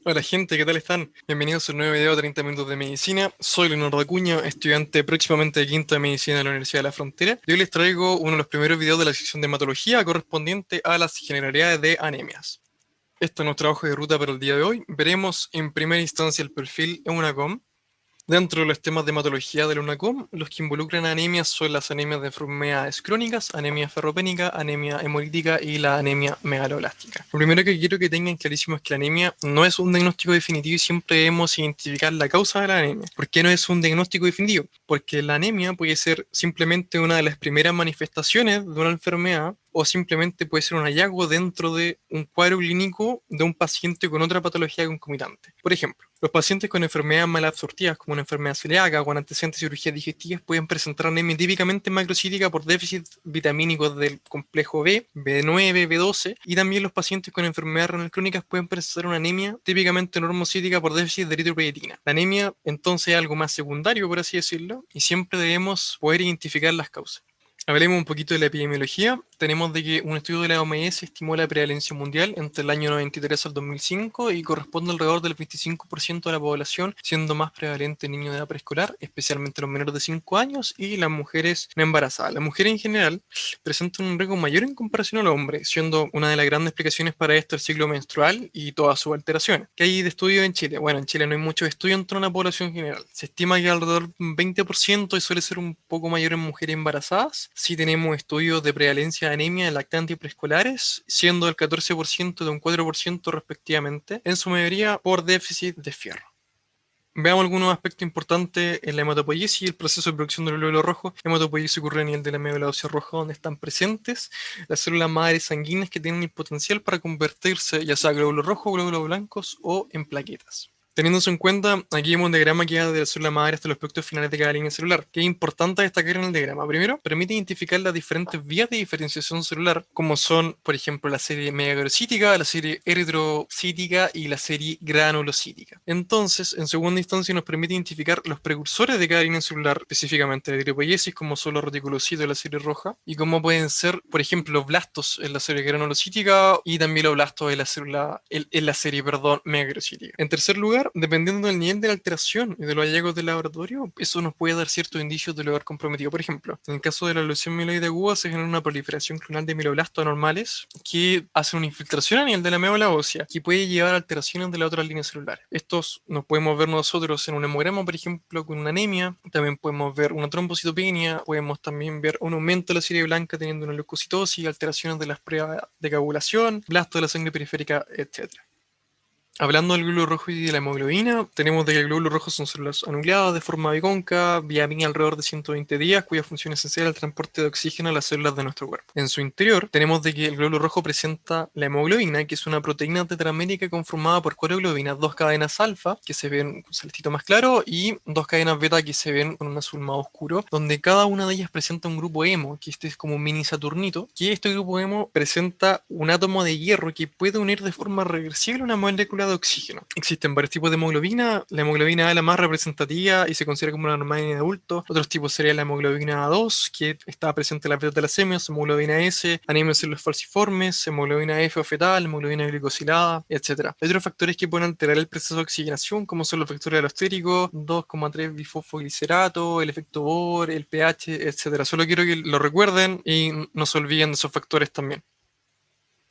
Hola gente, ¿qué tal están? Bienvenidos a un nuevo video de 30 minutos de medicina. Soy Leonardo Acuña, estudiante próximamente de quinto de medicina de la Universidad de la Frontera. Y hoy les traigo uno de los primeros videos de la sección de hematología correspondiente a las generalidades de anemias. Este es nuestro trabajo de ruta para el día de hoy. Veremos en primera instancia el perfil en una com. Dentro de los temas de hematología de la UNACOM, los que involucran anemias son las anemias de enfermedades crónicas, anemia ferropénica, anemia hemolítica y la anemia megaloblástica. Lo primero que quiero que tengan clarísimo es que la anemia no es un diagnóstico definitivo y siempre debemos identificar la causa de la anemia. ¿Por qué no es un diagnóstico definitivo? Porque la anemia puede ser simplemente una de las primeras manifestaciones de una enfermedad o simplemente puede ser un hallazgo dentro de un cuadro clínico de un paciente con otra patología concomitante. Por ejemplo, los pacientes con enfermedades malabsortivas como una enfermedad celíaca o con antecedentes de cirugías digestivas pueden presentar anemia típicamente macrocítica por déficit vitamínico del complejo B, B9, B12 y también los pacientes con enfermedades renal crónicas pueden presentar una anemia típicamente normocítica por déficit de eritropoyetina. La anemia entonces es algo más secundario, por así decirlo, y siempre debemos poder identificar las causas. Hablemos un poquito de la epidemiología. Tenemos de que un estudio de la OMS estimó la prevalencia mundial entre el año 93 al 2005 y corresponde alrededor del 25% de la población, siendo más prevalente en niños de edad preescolar, especialmente los menores de 5 años y las mujeres no embarazadas. Las mujeres en general presentan un riesgo mayor en comparación al hombre, siendo una de las grandes explicaciones para esto el ciclo menstrual y todas sus alteraciones. ¿Qué hay de estudio en Chile? Bueno, en Chile no hay muchos estudios entre una población general. Se estima que alrededor de un 20% y suele ser un poco mayor en mujeres embarazadas. Sí tenemos estudios de prevalencia de anemia en lactantes y preescolares, siendo el 14% de un 4% respectivamente, en su mayoría por déficit de fierro. Veamos algunos aspectos importantes en la hematopoiesis y el proceso de producción del glóbulo rojo. La hematopoiesis ocurre a nivel de la médula ósea roja, donde están presentes las células madres sanguíneas que tienen el potencial para convertirse ya sea a glóbulos rojos, glóbulos blancos o en plaquetas. Teniendo eso en cuenta, aquí vemos un diagrama que va de la célula madre hasta los productos finales de cada línea celular. ¿Qué es importante destacar en el diagrama? Primero, permite identificar las diferentes vías de diferenciación celular, como son, por ejemplo, la serie megagrosítica, la serie eritrocítica y la serie granulocítica. Entonces, en segunda instancia, nos permite identificar los precursores de cada línea celular, específicamente la eritropoiesis, como son los reticulocitos de la serie roja, y como pueden ser, por ejemplo, los blastos en la serie granulocítica y también los blastos en la célula, en la serie, perdón, megagrosítica. En tercer lugar, dependiendo del nivel de la alteración y de los hallazgos del laboratorio, eso nos puede dar ciertos indicios de lugar comprometido. Por ejemplo, en el caso de la lesión mieloide aguda se genera una proliferación clonal de mieloblastos anormales que hacen una infiltración a nivel de la médula ósea que puede llevar a alteraciones de las otras líneas celulares. Estos nos podemos ver nosotros en un hemograma, por ejemplo, con una anemia, también podemos ver una trombocitopenia, podemos también ver un aumento de la serie blanca teniendo una leucocitosis, alteraciones de las pruebas de coagulación, blastos de la sangre periférica, etc. Hablando del glóbulo rojo y de la hemoglobina, tenemos de que el glóbulo rojo son células anucleadas de forma bicóncava, vía alrededor de 120 días, cuya función esencial es el transporte de oxígeno a las células de nuestro cuerpo. En su interior, tenemos de que el glóbulo rojo presenta la hemoglobina, que es una proteína tetramérica conformada por 4 globinas, 2 cadenas alfa, que se ven con celestito más claro, y 2 cadenas beta, que se ven con un azul más oscuro, donde cada una de ellas presenta un grupo hemo, que este es como un mini Saturnito, que este grupo hemo presenta un átomo de hierro que puede unir de forma reversible una molécula de oxígeno. Existen varios tipos de hemoglobina. La hemoglobina A es la más representativa y se considera como una normal en adultos. Otros tipos serían la hemoglobina A2, que está presente en las beta talasemias, hemoglobina S, anemia celular falciformes, hemoglobina F o fetal, hemoglobina glicosilada, etc. Hay otros factores que pueden alterar el proceso de oxigenación, como son los factores alostéricos, 2,3 bifosfoglicerato, el efecto Bohr, el pH, etc. Solo quiero que lo recuerden y no se olviden de esos factores también.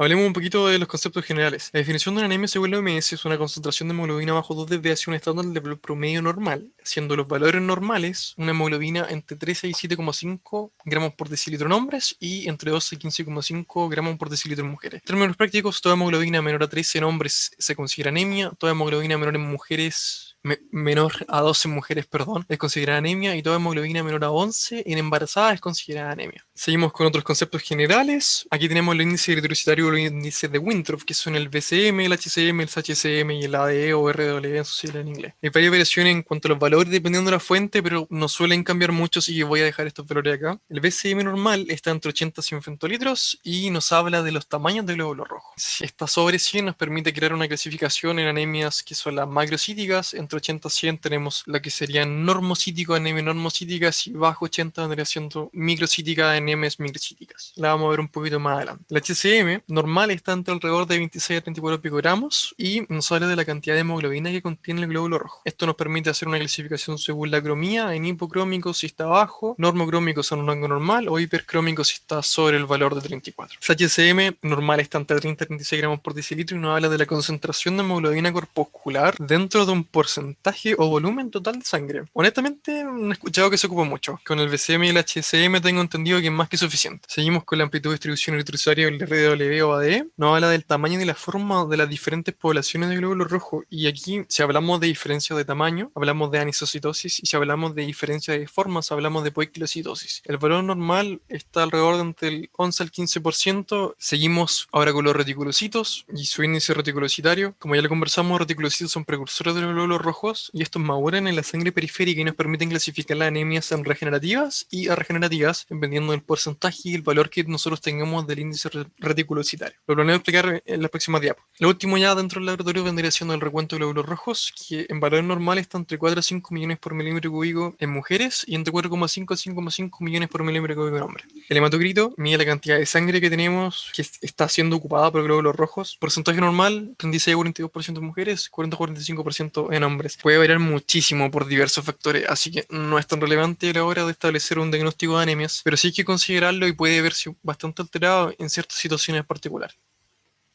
Hablemos un poquito de los conceptos generales. La definición de una anemia según la OMS es una concentración de hemoglobina bajo 2 desviación estándar del promedio normal, siendo los valores normales una hemoglobina entre 13 y 7,5 gramos por decilitro en hombres y entre 12 y 15,5 gramos por decilitro en mujeres. En términos prácticos, toda hemoglobina menor a 13 en hombres se considera anemia, toda hemoglobina menor en mujeres menor a 12 en mujeres, perdón, es considerada anemia y toda hemoglobina menor a 11 en embarazadas es considerada anemia. Seguimos con otros conceptos generales. Aquí tenemos el índice eritrocitario o los índices de Winthrop, que son el BCM, el HCM, el SHCM y el ADE o RW en su sigla en inglés. Hay varias variaciones en cuanto a los valores dependiendo de la fuente, pero no suelen cambiar mucho, así que voy a dejar estos valores acá. El BCM normal está entre 80 y 100 femtolitros y nos habla de los tamaños del glóbulo rojo. Si está sobre 100 nos permite crear una clasificación en anemias que son las macrocíticas, entre 80 y 100 tenemos lo que serían normocíticos, anemia normocíticas, y bajo 80 vendría siendo microcíticas, anemias microcíticas. La vamos a ver un poquito más adelante. La HCM normal está entre alrededor de 26 a 34 picogramos y nos habla de la cantidad de hemoglobina que contiene el glóbulo rojo. Esto nos permite hacer una clasificación según la cromía, en hipocrómico si está bajo, normocrómico son un rango normal, o hipercrómico si está sobre el valor de 34. La HCM normal está entre 30 y 36 gramos por decilitro y nos habla de la concentración de hemoglobina corpuscular dentro de un porcentaje o volumen total de sangre. Honestamente, no he escuchado que se ocupe mucho. Con el BCM y el HCM tengo entendido que es más que suficiente. Seguimos con la amplitud de distribución eritrocitaria, el RDW o ADE. Nos habla del tamaño y de la forma de las diferentes poblaciones de glóbulos rojos. Y aquí, si hablamos de diferencia de tamaño, hablamos de anisocitosis. Y si hablamos de diferencia de formas, hablamos de poiquilocitosis. El valor normal está alrededor de entre el 11 al 15%. Seguimos ahora con los reticulocitos y su índice reticulocitario. Como ya lo conversamos, los reticulocitos son precursores de los glóbulos rojos y estos maduran en la sangre periférica y nos permiten clasificar las anemias en regenerativas y arregenerativas, dependiendo del porcentaje y el valor que nosotros tengamos del índice reticulocitario. Lo planeo explicar en las próximas diapos. Lo último ya dentro del laboratorio vendría siendo el recuento de glóbulos rojos, que en valores normales está entre 4 a 5 millones por milímetro cúbico en mujeres y entre 4,5 a 5,5 millones por milímetro cúbico en hombres. El hematocrito mide la cantidad de sangre que tenemos que está siendo ocupada por glóbulos rojos. Porcentaje normal, 36 a 42% en mujeres, 40 a 45% en hombres. Puede variar muchísimo por diversos factores, así que no es tan relevante a la hora de establecer un diagnóstico de anemias, pero sí hay que considerarlo y puede verse bastante alterado en ciertas situaciones particulares.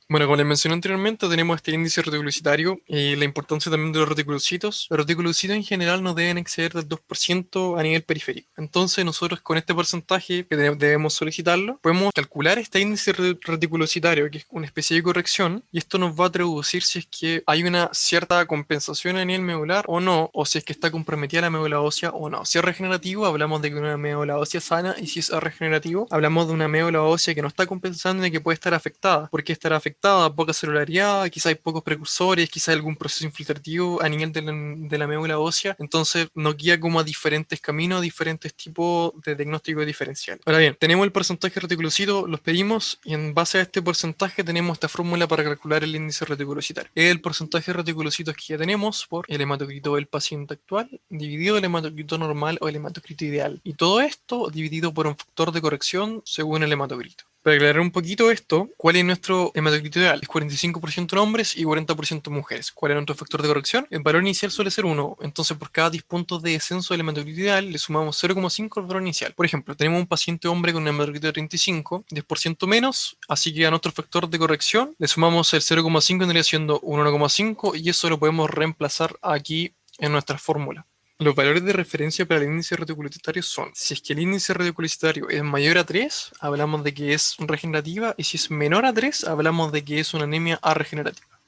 Bueno, como les mencioné anteriormente, tenemos este índice reticulocitario y la importancia también de los reticulocitos. Los reticulocitos en general no deben exceder del 2% a nivel periférico. Entonces, nosotros con este porcentaje que debemos solicitarlo, podemos calcular este índice reticulocitario, que es una especie de corrección, y esto nos va a traducir si es que hay una cierta compensación a nivel medular o no, o si es que está comprometida la médula ósea o no. Si es regenerativo, hablamos de que una médula ósea sana, y si es regenerativo, hablamos de una médula ósea que no está compensando y que puede estar afectada. ¿Por qué estará afectada? Poca celularidad, quizá hay pocos precursores, quizá hay algún proceso infiltrativo a nivel de la médula ósea, entonces nos guía como a diferentes caminos, diferentes tipos de diagnóstico diferencial. Ahora bien, tenemos el porcentaje reticulocito, los pedimos y en base a este porcentaje tenemos esta fórmula para calcular el índice reticulocitario. El porcentaje de reticulocitos que ya tenemos por el hematocrito del paciente actual dividido el hematocrito normal o el hematocrito ideal, y todo esto dividido por un factor de corrección según el hematocrito. Para aclarar un poquito esto, ¿cuál es nuestro hematocrito ideal? Es 45% en hombres y 40% en mujeres. ¿Cuál es nuestro factor de corrección? El valor inicial suele ser 1, entonces por cada 10 puntos de descenso del hematocrito ideal le sumamos 0,5 al valor inicial. Por ejemplo, tenemos un paciente hombre con un hematocrito de 35, 10% menos, así que a nuestro factor de corrección le sumamos el 0,5, vendría siendo un 1,5, y eso lo podemos reemplazar aquí en nuestra fórmula. Los valores de referencia para el índice reticulocitario son: si es que el índice reticulocitario es mayor a 3, hablamos de que es regenerativa, y si es menor a 3, hablamos de que es una anemia arregenerativa.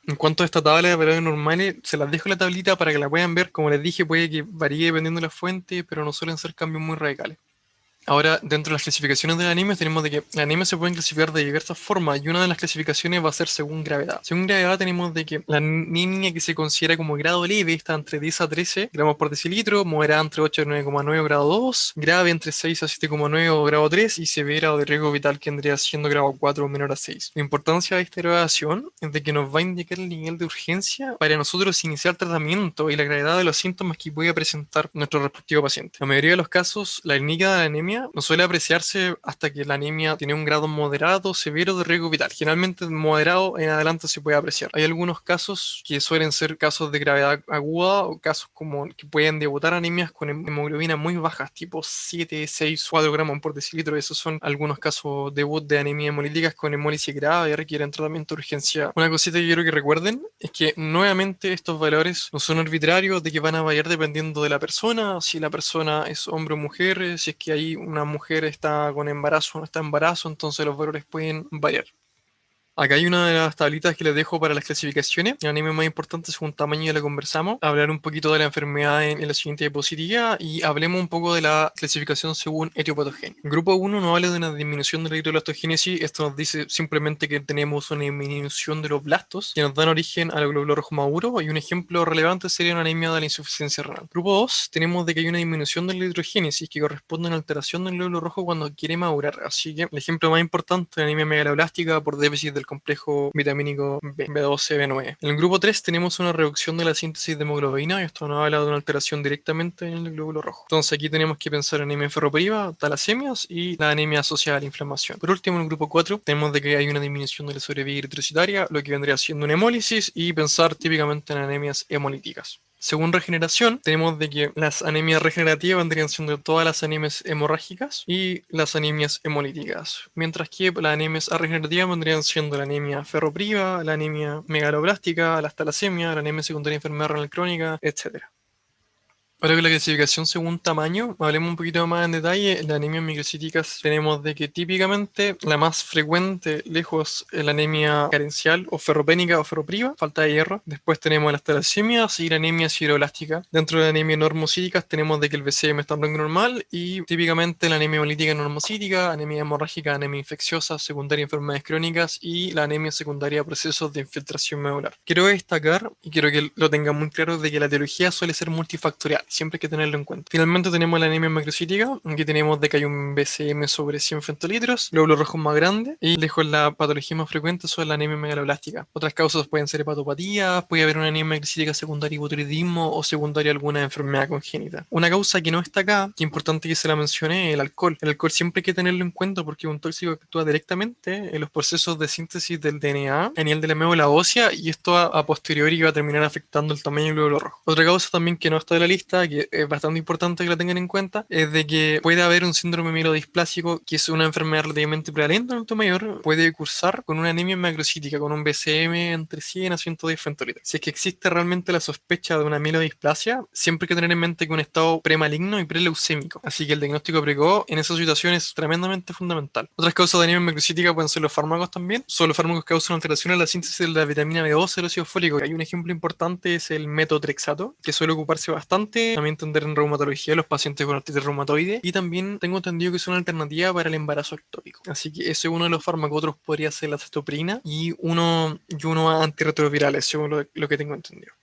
En cuanto a esta tabla de valores normales, se las dejo en la tablita para que la puedan ver. Como les dije, puede que varíe dependiendo de la fuente, pero no suelen ser cambios muy radicales. Ahora, dentro de las clasificaciones de las anemias, tenemos de que las anemias se pueden clasificar de diversas formas, y una de las clasificaciones va a ser según gravedad. Según gravedad tenemos de que la anemia que se considera como grado leve está entre 10 a 13 gramos por decilitro, moderada entre 8 a 9,9 o grado 2, grave entre 6 a 7,9 o grado 3, y severa o de riesgo vital que vendría siendo grado 4 o menor a 6. La importancia de esta graduación es de que nos va a indicar el nivel de urgencia para nosotros iniciar tratamiento y la gravedad de los síntomas que puede presentar nuestro respectivo paciente. En la mayoría de los casos, la clínica de la anemia no suele apreciarse hasta que la anemia tiene un grado moderado, severo de riesgo vital. Generalmente moderado en adelante se puede apreciar. Hay algunos casos que suelen ser casos de gravedad aguda o casos como que pueden debutar anemias con hemoglobina muy bajas, tipo 7, 6, 4 gramos por decilitro. Esos son algunos casos debut de anemia hemolíticas con hemólisis grave y requieren tratamiento de urgencia. Una cosita que quiero que recuerden es que nuevamente estos valores no son arbitrarios, de que van a variar dependiendo de la persona, si la persona es hombre o mujer, si es que hay una mujer está con embarazo o no está en embarazo, entonces los valores pueden variar. Acá hay una de las tablitas que les dejo para las clasificaciones. La anemia más importante según tamaño ya la conversamos. Hablar un poquito de la enfermedad en la siguiente diapositiva, y hablemos un poco de la clasificación según etiopatogenia. Grupo 1 nos habla de una disminución de la eritroblastogénesis. Esto nos dice simplemente que tenemos una disminución de los blastos que nos dan origen al glóbulo rojo maduro, y un ejemplo relevante sería una anemia de la insuficiencia renal. Grupo 2 tenemos de que hay una disminución de la eritrogénesis que corresponde a una alteración del glóbulo rojo cuando quiere madurar. Así que el ejemplo más importante es la anemia megaloblástica por déficit del complejo vitamínico B12, B9. En el grupo 3 tenemos una reducción de la síntesis de hemoglobina, y esto nos habla de una alteración directamente en el glóbulo rojo. Entonces aquí tenemos que pensar en anemia ferropriva, talasemias y la anemia asociada a la inflamación. Por último, en el grupo 4 tenemos de que hay una disminución de la sobrevía eritrocitaria, lo que vendría siendo una hemólisis, y pensar típicamente en anemias hemolíticas. Según regeneración, tenemos de que las anemias regenerativas vendrían siendo todas las anemias hemorrágicas y las anemias hemolíticas, mientras que las anemias regenerativas vendrían siendo la anemia ferropriva, la anemia megaloblástica, la talasemia, la anemia secundaria enfermedad renal crónica, etc. Ahora con la clasificación según tamaño, hablemos un poquito más en detalle. Las anemias microcíticas tenemos de que típicamente la más frecuente, lejos, es la anemia carencial o ferropénica o ferropriva, falta de hierro. Después tenemos las talasemias y la anemia sideroblástica. Dentro de la anemia normocíticas tenemos de que el BCM está en rango normal, y típicamente la anemia hemolítica normocítica, anemia hemorrágica, anemia infecciosa, secundaria enfermedades crónicas y la anemia secundaria a procesos de infiltración medular. Quiero destacar, y quiero que lo tengan muy claro, de que la etiología suele ser multifactorial. Siempre hay que tenerlo en cuenta. Finalmente tenemos la anemia macrocítica. Aquí tenemos de que hay un BCM sobre 100 femtolitros, glóbulos rojos más grandes, y lejos la patología más frecuente son la anemia megaloblástica. Otras causas pueden ser hepatopatías, puede haber una anemia macrocítica secundaria a hipotiroidismo o secundaria a alguna enfermedad congénita. Una causa que no está acá, que es importante que se la mencione, es el alcohol. El alcohol siempre hay que tenerlo en cuenta porque es un tóxico que actúa directamente en los procesos de síntesis del DNA a nivel de la médula ósea, y esto a posteriori va a terminar afectando el tamaño del glóbulo rojo. Otra causa también que no está de la lista, que es bastante importante que la tengan en cuenta, es de que puede haber un síndrome mielodisplásico, que es una enfermedad relativamente prevalente en adulto mayor, puede cursar con una anemia macrocítica, con un BCM entre 100 a 110 femtolitros. Si es que existe realmente la sospecha de una mielodisplasia, siempre hay que tener en mente que un estado premaligno y preleucémico, así que el diagnóstico precoz en esa situación es tremendamente fundamental. Otras causas de anemia macrocítica pueden ser los fármacos también. Son los fármacos que causan alteración en la síntesis de la vitamina B12 del ácido fólico. Hay un ejemplo importante, es el metotrexato, que suele ocuparse bastante también entender en reumatología los pacientes con artritis reumatoide, y también tengo entendido que es una alternativa para el embarazo ectópico. Así que ese es uno de los fármacos. Otros podría ser la cetoprina y uno antirretrovirales, según lo que tengo entendido.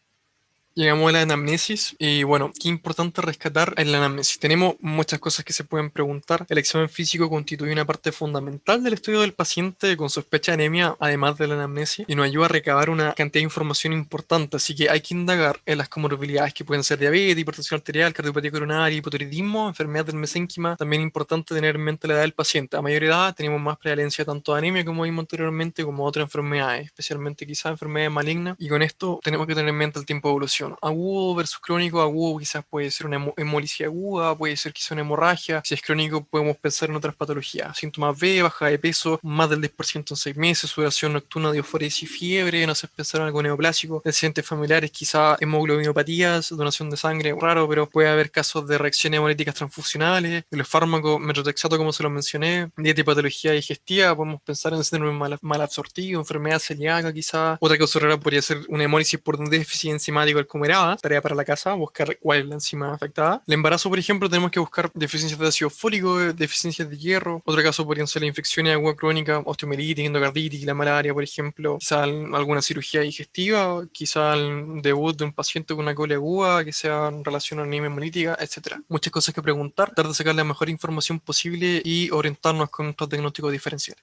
Llegamos a la anamnesis y bueno, qué importante rescatar en la anamnesis. Tenemos muchas cosas que se pueden preguntar. El examen físico constituye una parte fundamental del estudio del paciente con sospecha de anemia, además de la anamnesis, y nos ayuda a recabar una cantidad de información importante. Así que hay que indagar en las comorbilidades que pueden ser diabetes, hipertensión arterial, cardiopatía coronaria, hipotiroidismo, enfermedad del mesénquima. También es importante tener en mente la edad del paciente. A mayor edad tenemos más prevalencia tanto de anemia, como vimos anteriormente, como otras enfermedades, especialmente quizás enfermedades malignas, y con esto tenemos que tener en mente el tiempo de evolución. Agudo versus crónico. Agudo quizás puede ser una hemolisis aguda, puede ser quizás una hemorragia. Si es crónico podemos pensar en otras patologías. Síntomas B, baja de peso, más del 10% en 6 meses, sudoración nocturna, diosforesis y fiebre, no sé, pensar en algo neoplásico, antecedentes familiares, quizás hemoglobinopatías, donación de sangre, raro, pero puede haber casos de reacciones hemolíticas transfusionales. De los fármacos, metotrexato como se lo mencioné, dieta y patología digestiva, podemos pensar en síndrome mal absortivo, enfermedad celíaca quizás. Otra causa rara podría ser una hemólisis por un déficit enzimático alcomerada, tarea para la casa, buscar cuál es la enzima afectada. El embarazo, por ejemplo, tenemos que buscar deficiencias de ácido fólico, deficiencias de hierro. Otro caso podrían ser las infecciones agudas crónicas, osteomielitis, endocarditis, la malaria, por ejemplo. Quizá alguna cirugía digestiva, quizá el debut de un paciente con una coli aguda que sea en relación a anemia hemolítica, etcétera. Muchas cosas que preguntar, tratar de sacar la mejor información posible y orientarnos con nuestros diagnósticos diferenciales.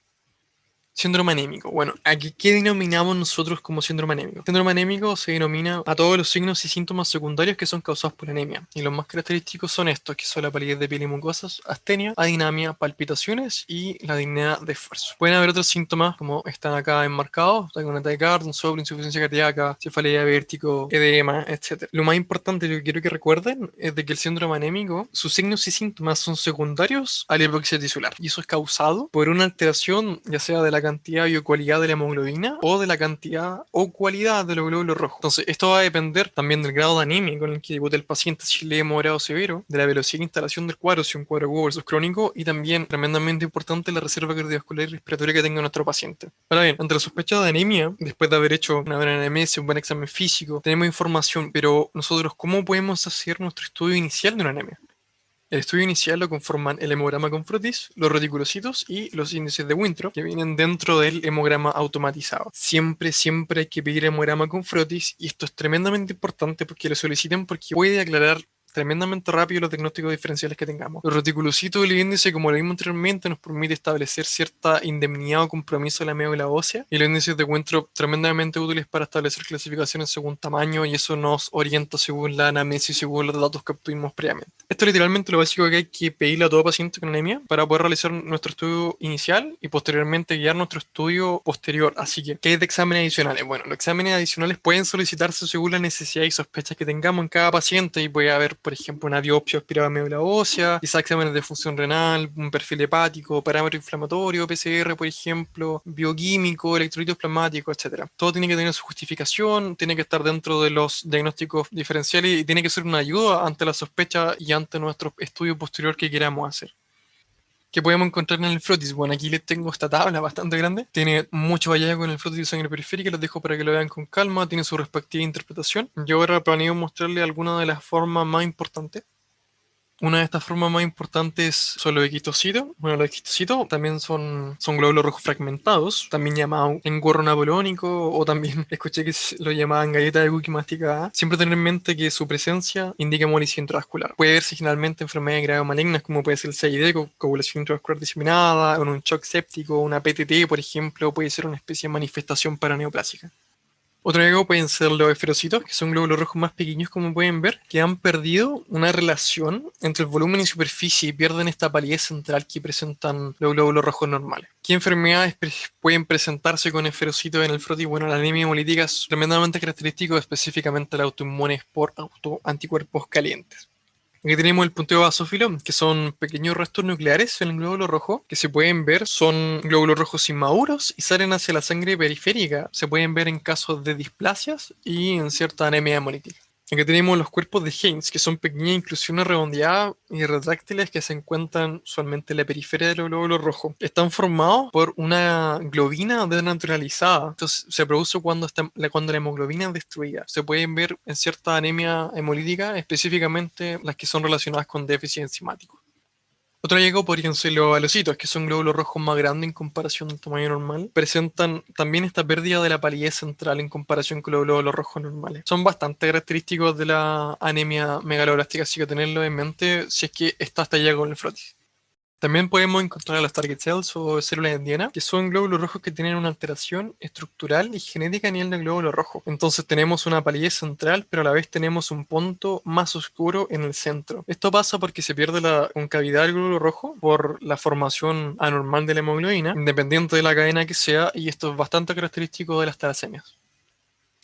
Síndrome anémico. Bueno, aquí, ¿qué denominamos nosotros como síndrome anémico? Síndrome anémico se denomina a todos los signos y síntomas secundarios que son causados por anemia. Y los más característicos son estos, que son la palidez de piel y mucosas, astenia, adinamia, palpitaciones y la disnea de esfuerzo. Pueden haber otros síntomas, como están acá enmarcados, un ataque cardíaco, un soplo, insuficiencia cardíaca, cefalea, vértigo, edema, etc. Lo más importante, lo que quiero que recuerden, es de que el síndrome anémico, sus signos y síntomas son secundarios a la hipoxia tisular. Y eso es causado por una alteración, ya sea de la cantidad y o cualidad de la hemoglobina o de la cantidad o cualidad de los glóbulos rojos. Entonces, esto va a depender también del grado de anemia con el que debute el paciente, si leve, moderado o severo, de la velocidad de instalación del cuadro, si un cuadro agudo versus crónico, y también, tremendamente importante, la reserva cardiovascular y respiratoria que tenga nuestro paciente. Ahora bien, ante la sospecha de anemia, después de haber hecho una buena anamnesis, un buen examen físico, tenemos información, pero nosotros, ¿cómo podemos hacer nuestro estudio inicial de una anemia? El estudio inicial lo conforman el hemograma con frotis, los reticulocitos y los índices de Winthrop, que vienen dentro del hemograma automatizado. Siempre hay que pedir hemograma con frotis, y esto es tremendamente importante porque lo soliciten, porque puede aclarar tremendamente rápido los diagnósticos diferenciales que tengamos. Los reticulocitos y el índice, como lo vimos anteriormente, nos permite establecer cierta indemnidad o compromiso de la médula ósea, y los índices de encuentro tremendamente útiles para establecer clasificaciones según tamaño, y eso nos orienta según la anamnesis y según los datos que obtuvimos previamente. Esto es literalmente lo básico que hay que pedirle a todo paciente con anemia para poder realizar nuestro estudio inicial y posteriormente guiar nuestro estudio posterior. Así que, ¿qué hay de exámenes adicionales? Bueno, los exámenes adicionales pueden solicitarse según la necesidad y sospechas que tengamos en cada paciente, y puede haber, por ejemplo, una biopsia aspirada a médula ósea, quizás exámenes de función renal, un perfil hepático, parámetro inflamatorio, PCR, por ejemplo, bioquímico, electrolitos plasmáticos, etcétera. Todo tiene que tener su justificación, tiene que estar dentro de los diagnósticos diferenciales y tiene que ser una ayuda ante la sospecha y ante nuestro estudio posterior que queramos hacer. ¿Qué podemos encontrar en el frotis? Bueno, aquí les tengo esta tabla bastante grande. Tiene mucho hallazgo en el frotis de sangre periférica, los dejo para que lo vean con calma, tiene su respectiva interpretación. Yo ahora planeo mostrarles algunas de las formas más importantes. Una de estas formas más importantes son los equistocitos. Bueno, los equistocitos también son glóbulos rojos fragmentados, también llamados engorro napoleónico, o también escuché que lo llamaban galleta de cookie masticada. Siempre tener en mente que su presencia indica hemolisis intravascular. Puede verse generalmente enfermedades graves o malignas, como puede ser el CID, coagulación intravascular diseminada, o un shock séptico, una PTT, por ejemplo, puede ser una especie de manifestación paraneoplásica. Otro hallazgo pueden ser los esferocitos, que son glóbulos rojos más pequeños, como pueden ver, que han perdido una relación entre el volumen y superficie y pierden esta palidez central que presentan los glóbulos rojos normales. ¿Qué enfermedades pueden presentarse con esferocitos en el frotis? Bueno, la anemia hemolítica es tremendamente característico, específicamente la autoinmunes por autoanticuerpos calientes. Aquí tenemos el punteo basófilo, que son pequeños restos nucleares en el glóbulo rojo, que se pueden ver, son glóbulos rojos inmaduros y salen hacia la sangre periférica. Se pueden ver en casos de displasias y en cierta anemia hemolítica. Aquí tenemos los cuerpos de Heinz, que son pequeñas inclusiones redondeadas y retráctiles que se encuentran usualmente en la periferia del glóbulo rojo. Están formados por una globina desnaturalizada. Entonces se produce cuando la hemoglobina es destruida. Se pueden ver en cierta anemia hemolítica, específicamente las que son relacionadas con déficit enzimático. Otro hallazgo podrían ser los alocitos, que son glóbulos rojos más grandes en comparación al tamaño normal. Presentan también esta pérdida de la palidez central en comparación con los glóbulos rojos normales. Son bastante característicos de la anemia megaloblástica, así que tenerlo en mente si es que está hasta allá con el frotis. También podemos encontrar a las target cells o células indianas, que son glóbulos rojos que tienen una alteración estructural y genética a nivel del glóbulo rojo. Entonces tenemos una palidez central, pero a la vez tenemos un punto más oscuro en el centro. Esto pasa porque se pierde la concavidad del glóbulo rojo por la formación anormal de la hemoglobina, independiente de la cadena que sea, y esto es bastante característico de las talasemias.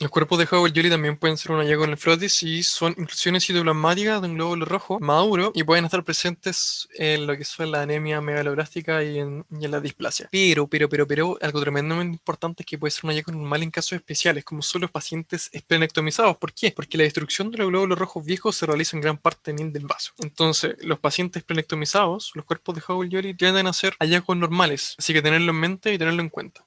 Los cuerpos de Howell-Jolly también pueden ser un hallazgo en el frotis y son inclusiones citoplasmáticas de un glóbulo rojo maduro y pueden estar presentes en lo que son la anemia megaloblástica y en la displasia. Pero, algo tremendamente importante es que puede ser un hallazgo normal en casos especiales, como son los pacientes esplenectomizados. ¿Por qué? Porque la destrucción de los glóbulos rojos viejos se realiza en gran parte en el del vaso. Entonces, los pacientes esplenectomizados, los cuerpos de Howell-Jolly, tienden a ser hallazgos normales, así que tenerlo en mente y tenerlo en cuenta.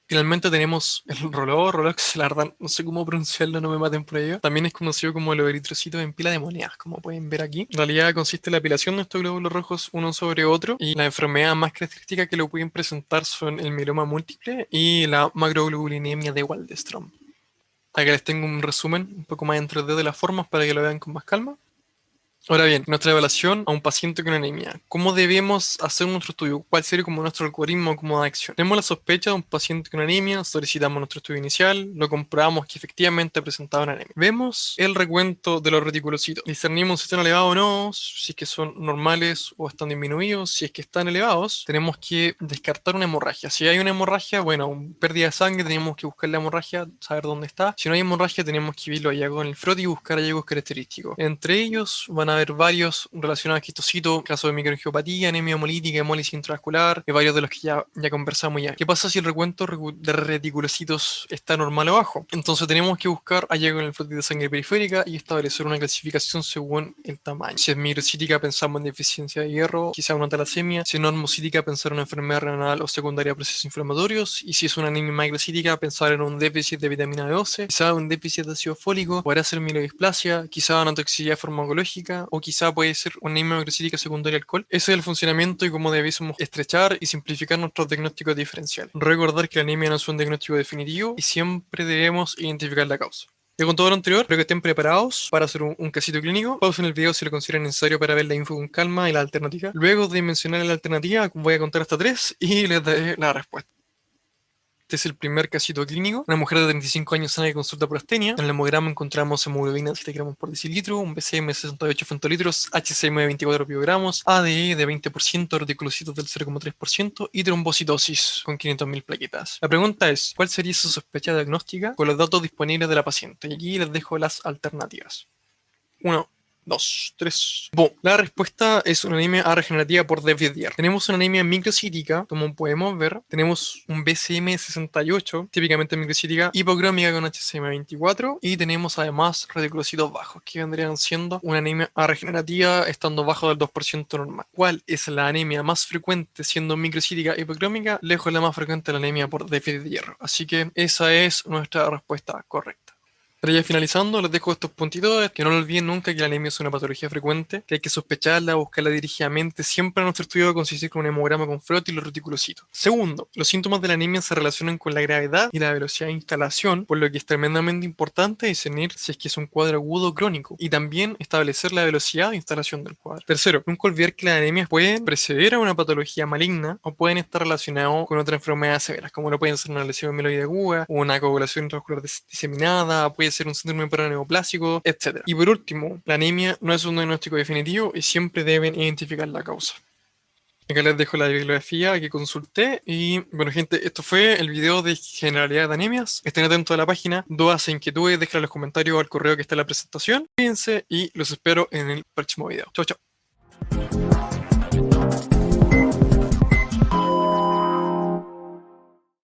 Finalmente tenemos el Rolox, la verdad no sé cómo pronunciarlo, no me maten por ello. También es conocido como los eritrocitos en pila de monedas, como pueden ver aquí. En realidad consiste en la apilación de estos glóbulos rojos uno sobre otro, y la enfermedad más característica que lo pueden presentar son el mieloma múltiple y la macroglobulinemia de Waldenström. Acá les tengo un resumen un poco más en 3D de las formas para que lo vean con más calma. Ahora bien, nuestra evaluación a un paciente con anemia. ¿Cómo debemos hacer nuestro estudio? ¿Cuál sería como nuestro algoritmo como de acción? Tenemos la sospecha de un paciente con anemia, solicitamos nuestro estudio inicial, lo comprobamos que efectivamente presentaba una anemia. Vemos el recuento de los reticulocitos. Discernimos si están elevados o no, si es que son normales o están disminuidos. Si es que están elevados, tenemos que descartar una hemorragia. Si hay una hemorragia, bueno, pérdida de sangre, tenemos que buscar la hemorragia, saber dónde está. Si no hay hemorragia, tenemos que ver los hallazgos en el frotis y buscar hallazgos característicos. Entre ellos van a haber varios relacionados a quistocitos, caso de microangiopatía, anemia hemolítica, hemólisis intravascular, y varios de los que ya conversamos ya. ¿Qué pasa si el recuento de reticulocitos está normal o bajo? Entonces tenemos que buscar hallazgos en el frotis de sangre periférica y establecer una clasificación según el tamaño. Si es microcítica, pensamos en deficiencia de hierro, quizá una talasemia. Si es normocítica, pensar en una enfermedad renal o secundaria a procesos inflamatorios. Y si es una anemia macrocítica, pensar en un déficit de vitamina B12, quizá un déficit de ácido fólico, podrá ser mielodisplasia, quizá una toxicidad farmacológica, o quizá puede ser una anemia macrocítica secundaria al alcohol. Ese es el funcionamiento y cómo debemos estrechar y simplificar nuestros diagnósticos diferenciales. Recordar que la anemia no es un diagnóstico definitivo y siempre debemos identificar la causa. Y con todo lo anterior, espero que estén preparados para hacer un casito clínico. Pausen el video si lo consideran necesario para ver la info con calma y la alternativa. Luego de mencionar la alternativa, voy a contar hasta 3 y les daré la respuesta. Este es el primer casito clínico. Una mujer de 35 años sana que consulta por astenia. En el hemograma encontramos hemoglobina de 7 gramos por decilitro, un BCM de 68 femtolitros, HCM de 24 picogramos, ADE de 20%, reticulocitos del 0,3% y trombocitosis con 500.000 plaquetas. La pregunta es, ¿cuál sería su sospecha diagnóstica con los datos disponibles de la paciente? Y aquí les dejo las alternativas. 1, 2, 3. Boom. La respuesta es una anemia A regenerativa por David-Dier. Tenemos una anemia microcítica, como podemos ver. Tenemos un BCM 68, típicamente microcítica, hipocrómica con HCM 24. Y tenemos además reticulocitos bajos, que vendrían siendo una anemia A regenerativa estando bajo del 2% normal. ¿Cuál es la anemia más frecuente siendo microcítica hipocrómica? Lejos la más frecuente la anemia por déficit de hierro. Así que esa es nuestra respuesta correcta. Pero ya finalizando, les dejo estos puntitos, que no lo olviden nunca que la anemia es una patología frecuente, que hay que sospecharla, buscarla dirigidamente. Siempre nuestro estudio va a consistir con un hemograma con frot y los reticulocitos. Segundo, los síntomas de la anemia se relacionan con la gravedad y la velocidad de instalación, por lo que es tremendamente importante discernir si es que es un cuadro agudo o crónico, y también establecer la velocidad de instalación del cuadro. Tercero, nunca olvidar que las anemias pueden preceder a una patología maligna o pueden estar relacionados con otras enfermedades severas, como lo pueden ser una lesión mieloide aguda, una coagulación intravascular diseminada, puede ser un síndrome paraneoplásico, etc. Y por último, la anemia no es un diagnóstico definitivo y siempre deben identificar la causa. Acá les dejo la bibliografía que consulté y bueno gente, esto fue el video de generalidad de anemias. Estén atentos a la página, dudas e inquietudes, déjenlas en los comentarios al correo que está en la presentación. Cuídense y los espero en el próximo video. Chau chau.